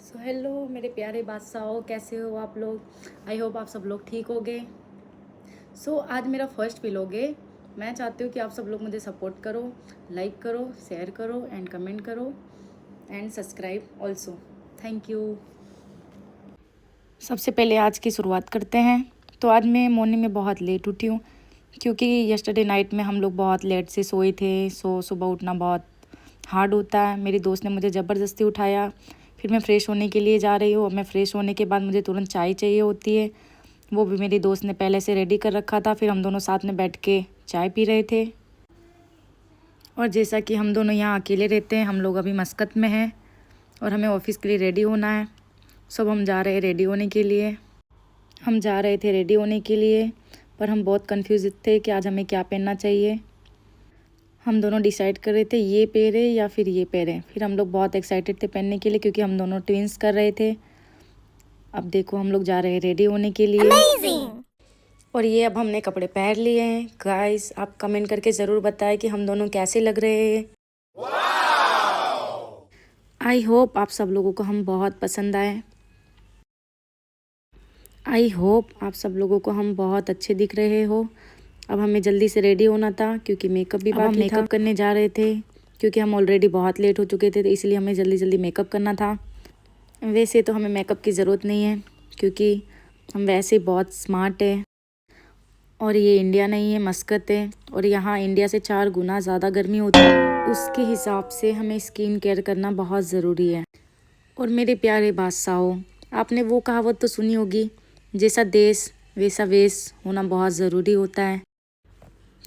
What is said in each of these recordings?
So hello मेरे प्यारे बादशाहों, कैसे हो आप लोग। आई होप आप सब लोग ठीक होगे। सो आज मेरा फर्स्ट व्लॉग है। मैं चाहती हूँ कि आप सब लोग मुझे सपोर्ट करो, लाइक करो, शेयर करो एंड कमेंट करो and subscribe also. Thank you. सबसे पहले आज की शुरुआत करते हैं। तो आज मैं मॉर्निंग में बहुत लेट उठी हूँ क्योंकि यस्टरडे नाइट में हम लोग बहुत लेट से सोए थे। सो सुबह उठना बहुत हार्ड होता है। मेरी दोस्त ने मुझे ज़बरदस्ती उठाया। फिर मैं फ़्रेश होने के लिए जा रही हूँ और मैं फ़्रेश होने के बाद मुझे तुरंत चाय चाहिए होती है। वो भी मेरी दोस्त ने पहले से रेडी कर रखा था। फिर हम दोनों साथ में बैठ के चाय पी रहे थे। और जैसा कि हम दोनों यहाँ अकेले रहते हैं, हम लोग अभी मस्कत में हैं और हमें ऑफिस के लिए रेडी होना है। सब हम जा रहे हैं रेडी होने के लिए। हम जा रहे थे रेडी होने के लिए, पर हम बहुत कंफ्यूज थे कि आज हमें क्या पहनना चाहिए। हम दोनों डिसाइड कर रहे थे ये पहने या फिर ये पहने। फिर हम लोग बहुत एक्साइटेड थे पहनने के लिए क्योंकि हम दोनों ट्विंस कर रहे थे। अब देखो हम लोग जा रहे हैं रेडी होने के लिए। Amazing! और ये अब हमने कपड़े पहन लिए हैं। गाइस आप कमेंट करके ज़रूर बताएं कि हम दोनों कैसे लग रहे हैं। आई होप आप सब लोगों को हम बहुत पसंद आए। आई होप आप सब लोगों को हम बहुत अच्छे दिख रहे हो। अब हमें जल्दी से रेडी होना था क्योंकि मेकअप भी बाकी था। मेकअप करने जा रहे थे क्योंकि हम ऑलरेडी बहुत लेट हो चुके थे, तो इसलिए हमें जल्दी जल्दी मेकअप करना था। वैसे तो हमें मेकअप की ज़रूरत नहीं है क्योंकि हम वैसे बहुत स्मार्ट है। और ये इंडिया नहीं है, मस्कत है। और यहाँ इंडिया से 4 गुना ज़्यादा गर्मी होती है। उसके हिसाब से हमें स्किन केयर करना बहुत ज़रूरी है। और मेरे प्यारे बादशाहों, आपने वो कहावत तो सुनी होगी, जैसा देश वैसा वेश होना बहुत ज़रूरी होता है।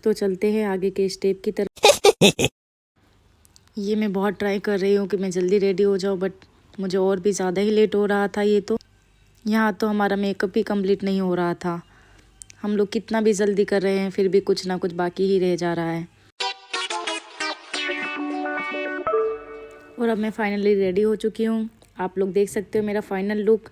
तो चलते हैं आगे के स्टेप की तरफ। ये मैं बहुत ट्राई कर रही हूँ कि मैं जल्दी रेडी हो जाऊँ, बट मुझे और भी ज़्यादा ही लेट हो रहा था। ये तो यहाँ तो हमारा मेकअप ही कंप्लीट नहीं हो रहा था। हम लोग कितना भी जल्दी कर रहे हैं फिर भी कुछ ना कुछ बाकी ही रह जा रहा है। और अब मैं फाइनली रेडी हो चुकी हूँ। आप लोग देख सकते हो मेरा फाइनल लुक।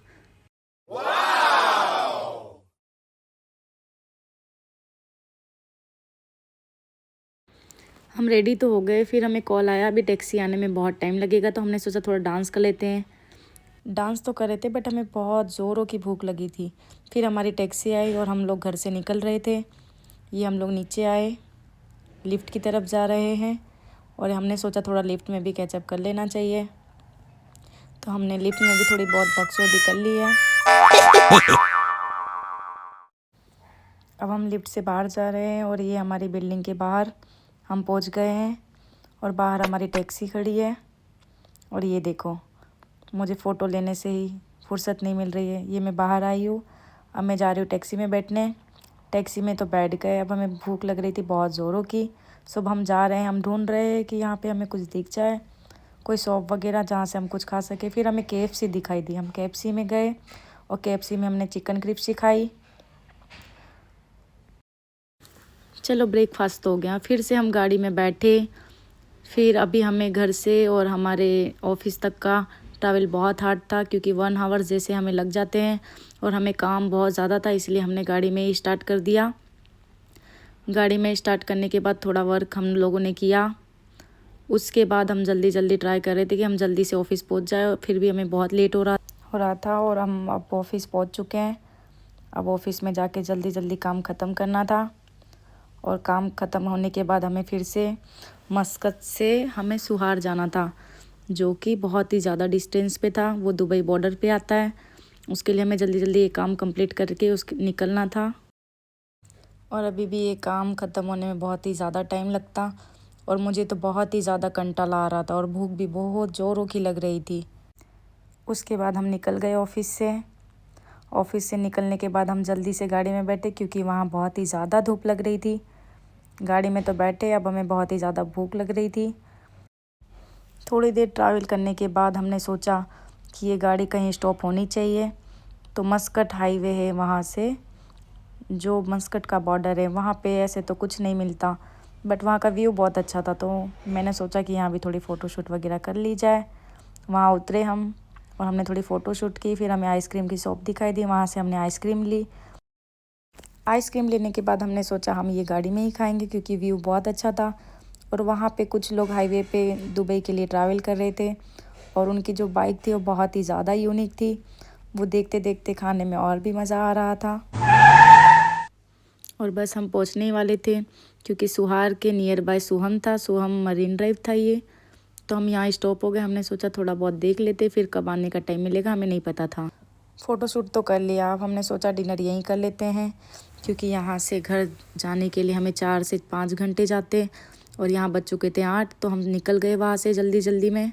हम रेडी तो हो गए, फिर हमें कॉल आया अभी टैक्सी आने में बहुत टाइम लगेगा, तो हमने सोचा थोड़ा डांस कर लेते हैं। डांस तो कर रहे थे बट हमें बहुत ज़ोरों की भूख लगी थी। फिर हमारी टैक्सी आई और हम लोग घर से निकल रहे थे। ये हम लोग नीचे आए, लिफ्ट की तरफ जा रहे हैं और हमने सोचा थोड़ा लिफ्ट में भी कैचअप कर लेना चाहिए, तो हमने लिफ्ट में भी थोड़ी बहुत बकचोदी कर ली है। अब हम लिफ्ट से बाहर जा रहे हैं और ये हमारी बिल्डिंग के बाहर हम पहुंच गए हैं और बाहर हमारी टैक्सी खड़ी है। और ये देखो, मुझे फ़ोटो लेने से ही फुर्सत नहीं मिल रही है। ये मैं बाहर आई हूँ, अब मैं जा रही हूँ टैक्सी में बैठने। टैक्सी में तो बैठ गए। अब हमें भूख लग रही थी बहुत ज़ोरों की। सुबह हम जा रहे हैं, हम ढूंढ रहे हैं कि यहाँ पे हमें कुछ दिख जाए, कोई शॉप वगैरह जहाँ से हम कुछ खा सके। फिर हमें KFC दिखाई दी। हम KFC में गए और KFC में हमने चिकन क्रिस्पी खाई। चलो ब्रेकफास्ट तो हो गया। फिर से हम गाड़ी में बैठे। फिर अभी हमें घर से और हमारे ऑफिस तक का ट्रैवल बहुत हार्ड था क्योंकि 1 आवर जैसे हमें लग जाते हैं और हमें काम बहुत ज़्यादा था, इसलिए हमने गाड़ी में ही स्टार्ट कर दिया। गाड़ी में स्टार्ट करने के बाद थोड़ा वर्क हम लोगों ने किया। उसके बाद हम जल्दी जल्दी ट्राई कर रहे थे कि हम जल्दी से ऑफिस पहुंच जाए, फिर भी हमें बहुत लेट हो रहा था और हम अब ऑफिस पहुंच चुके हैं। अब ऑफिस में जाके जल्दी जल्दी काम ख़त्म करना था और काम ख़त्म होने के बाद हमें फिर से मस्कत से हमें सुहार जाना था, जो कि बहुत ही ज़्यादा डिस्टेंस पे था। वो दुबई बॉर्डर पे आता है। उसके लिए हमें जल्दी जल्दी ये काम कंप्लीट करके उसके निकलना था। और अभी भी ये काम ख़त्म होने में बहुत ही ज़्यादा टाइम लगता और मुझे तो बहुत ही ज़्यादा कंटाला आ रहा था और भूख भी बहुत ज़ोरों की लग रही थी। उसके बाद हम निकल गए ऑफिस से। ऑफिस से निकलने के बाद हम जल्दी से गाड़ी में बैठे क्योंकि वहाँ बहुत ही ज़्यादा धूप लग रही थी। गाड़ी में तो बैठे, अब हमें बहुत ही ज़्यादा भूख लग रही थी। थोड़ी देर ट्रैवल करने के बाद हमने सोचा कि ये गाड़ी कहीं स्टॉप होनी चाहिए। तो मस्कट हाईवे है, वहाँ से जो मस्कट का बॉर्डर है वहाँ पे ऐसे तो कुछ नहीं मिलता, बट वहाँ का व्यू बहुत अच्छा था, तो मैंने सोचा कि यहाँ भी थोड़ी फ़ोटोशूट वगैरह कर ली जाए। वहाँ उतरे हम और हमने थोड़ी फ़ोटोशूट की। फिर हमें आइसक्रीम की शॉप दिखाई दी, वहाँ से हमने आइसक्रीम ली। आइसक्रीम लेने के बाद हमने सोचा हम ये गाड़ी में ही खाएंगे क्योंकि व्यू बहुत अच्छा था। और वहाँ पे कुछ लोग हाईवे पे दुबई के लिए ट्रैवल कर रहे थे और उनकी जो बाइक थी वो बहुत ही ज़्यादा यूनिक थी। वो देखते देखते खाने में और भी मज़ा आ रहा था। और बस हम पहुंचने ही वाले थे क्योंकि सुहार के नियर बाय सोहम था, सोहम मरीन ड्राइव था ये। तो हम यहाँ स्टॉप हो गए। हमने सोचा थोड़ा बहुत देख लेते, फिर कब आने का टाइम मिलेगा हमें नहीं पता था। फ़ोटोशूट तो कर लिया, अब हमने सोचा डिनर यहीं कर लेते हैं क्योंकि यहाँ से घर जाने के लिए हमें 4 से 5 घंटे जाते और यहाँ बज चुके थे 8, तो हम निकल गए वहाँ से जल्दी जल्दी में।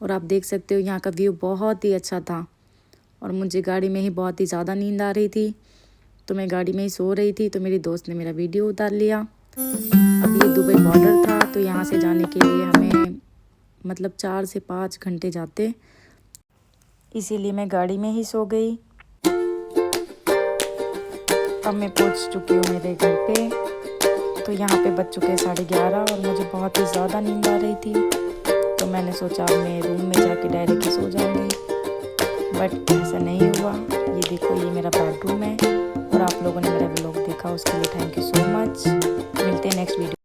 और आप देख सकते हो यहाँ का व्यू बहुत ही अच्छा था और मुझे गाड़ी में ही बहुत ही ज़्यादा नींद आ रही थी, तो मैं गाड़ी में ही सो रही थी। तो मेरी दोस्त ने मेरा वीडियो उतार लिया। अब ये दुबई बॉर्डर था, तो यहाँ से जाने के लिए हमें मतलब 4 से 5 घंटे जाते, इसीलिए मैं गाड़ी में ही सो गई। अब मैं पहुँच चुकी हूँ मेरे घर पे। तो यहाँ पे बज चुके 11:30 और मुझे बहुत ही ज़्यादा नींद आ रही थी, तो मैंने सोचा मैं रूम में जाके डायरेक्ट सो जाऊँगी, बट ऐसा नहीं हुआ। ये देखो, ये मेरा बेडरूम है और आप लोगों ने मेरा व्लॉग देखा उसके लिए थैंक यू सो मच। मिलते हैं नेक्स्ट वीडियो।